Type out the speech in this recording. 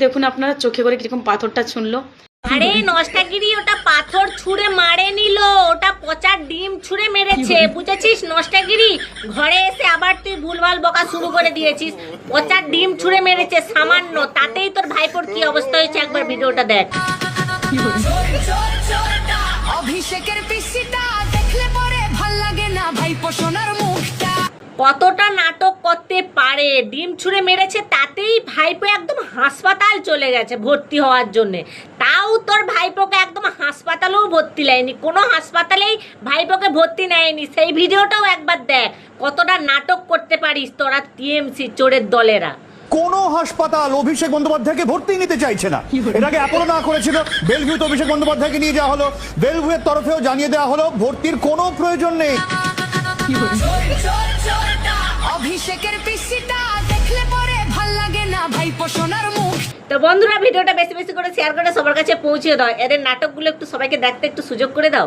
দেখুন আপনারা চোখে করে কিরকম পাথরটা ছুঁড়লো। আরে নষ্টাগিরি, ওটা পাথর ছুঁড়ে মারে নিল, ওটা পচা ডিম ছুঁড়ে মেরেছে, বুঝেছিস নষ্টাগিরি? ঘরে এসে আবার তুই ভুলভাল বকা শুরু করে দিয়েছিস। পচা ডিম ছুঁড়ে মেরেছে সামান্য, তাতেই তোর ভাইপোর কি অবস্থা হয়েছে একবার ভিডিওটা দেখ। অভিষেকের পিসিটা দেখলে পরে ভাল লাগে না ভাইপো সোনার মুখটা। কতটা নাটক করতে পারে, ডিম ছুঁড়ে মেরেছে তাতেই ভাইপো একদম হাসপাতাল চলে গেছে ভর্তি হওয়ার জন্যে। তাও তোর ভাইপোকে একদম হাসপাতালেও ভর্তি নেয়নি, কোনো হাসপাতালেই ভাইপোকে ভর্তি নেয়নি। সেই ভিডিওটাও একবার দেখ, কতটা নাটক করতে পারিস তোরা টিএমসি চোরের দলেরা। কোনো হাসপাতাল অভিষেক বন্দ্যোপাধ্যায়কে ভর্তি নিতে চাইছে না। এর আগে অ্যাপোলো না করেছিল, বেলভিউতে অভিষেক বন্দ্যোপাধ্যায়কে নিয়ে যাওয়া হলো, বেলভিউয়ের তরফেও জানিয়ে দেওয়া হলো ভর্তির কোনো প্রয়োজন নেই। অভিষেকের পিসিটা দেখলে পরে ভাল লাগে না ভাইপো সোনার মুখ। তো বন্ধুরা ভিডিওটা বেশি বেশি করে শেয়ার করে সবার কাছে পৌঁছে দাও, এদের নাটকগুলো একটু সবাইকে দেখতে একটু সুযোগ করে দাও।